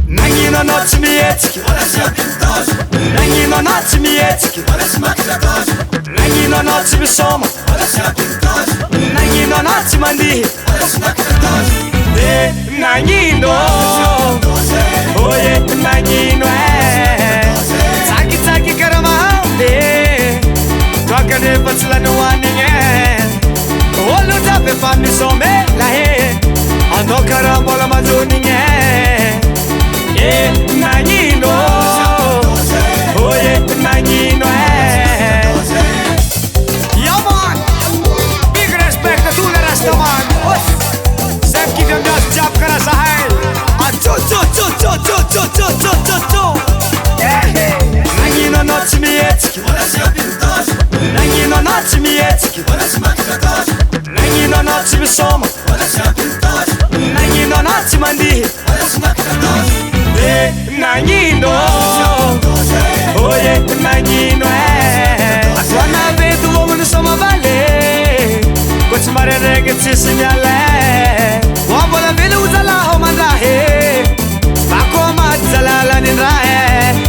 Nanino nocy mijecki, nanino nocy mijecki, nanino nocy misoma, nanino nocy mandihy, nanino, oye nanino tsakitsaky karamahande, toaka nefa tsy lany hoanigny olo jiaby efa misomela he, anao karaha mbola manjonigny nanino, oye nanino Ja man, big respect to the rest of man. Sem kiwam miast dziabka na Sahel. A nanino nocy mijecki, nanino nocy mijecki, nanino nocy misoma, nanino nocy mandihy, nanino, oye nanino Asuana vedo uomo nisoma vale, ko tsy mareregny tsisy miale, wambola velo uzalaho mandrahe, bako maty zalalany ndrahe,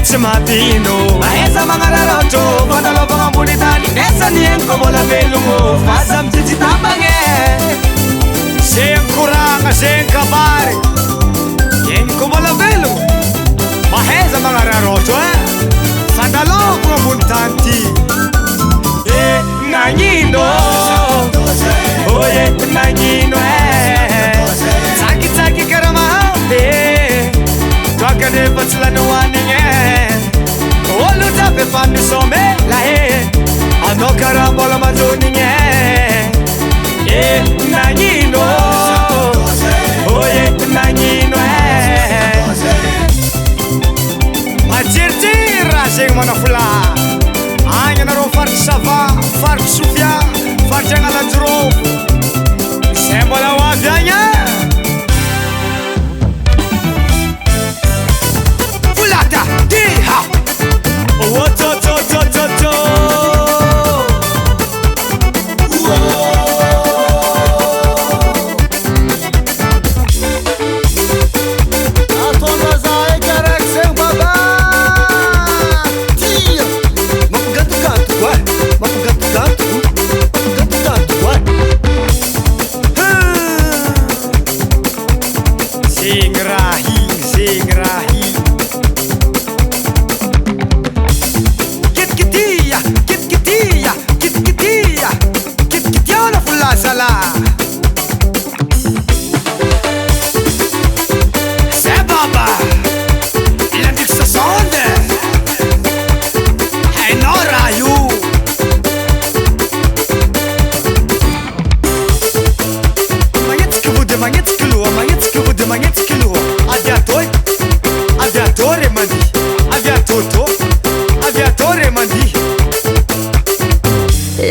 tsy mampino maheza magnararotro, fanalovagna ambony tany, nesany eniko mbola velogno, fasa mijijy tambagne, zegny koragna, zegny kabary, eniko mbola velogno, maheza magnararotro fandalovagna ambony tany ty, nanino, oye nanino tsakitsaky karamahande, toaka nefa tsy lany hoanigny olo jiaby efa misomela he, anao karaha mbola manjonigny nanino, oye nanino majerijery raha zegny manafolahy agny anareo faritry Sava, faritry Sofia, faritry Agnalajoro, zay mbola ho avy agny Folata diha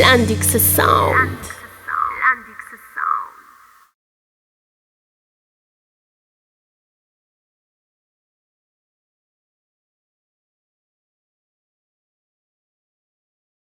Landix Sound.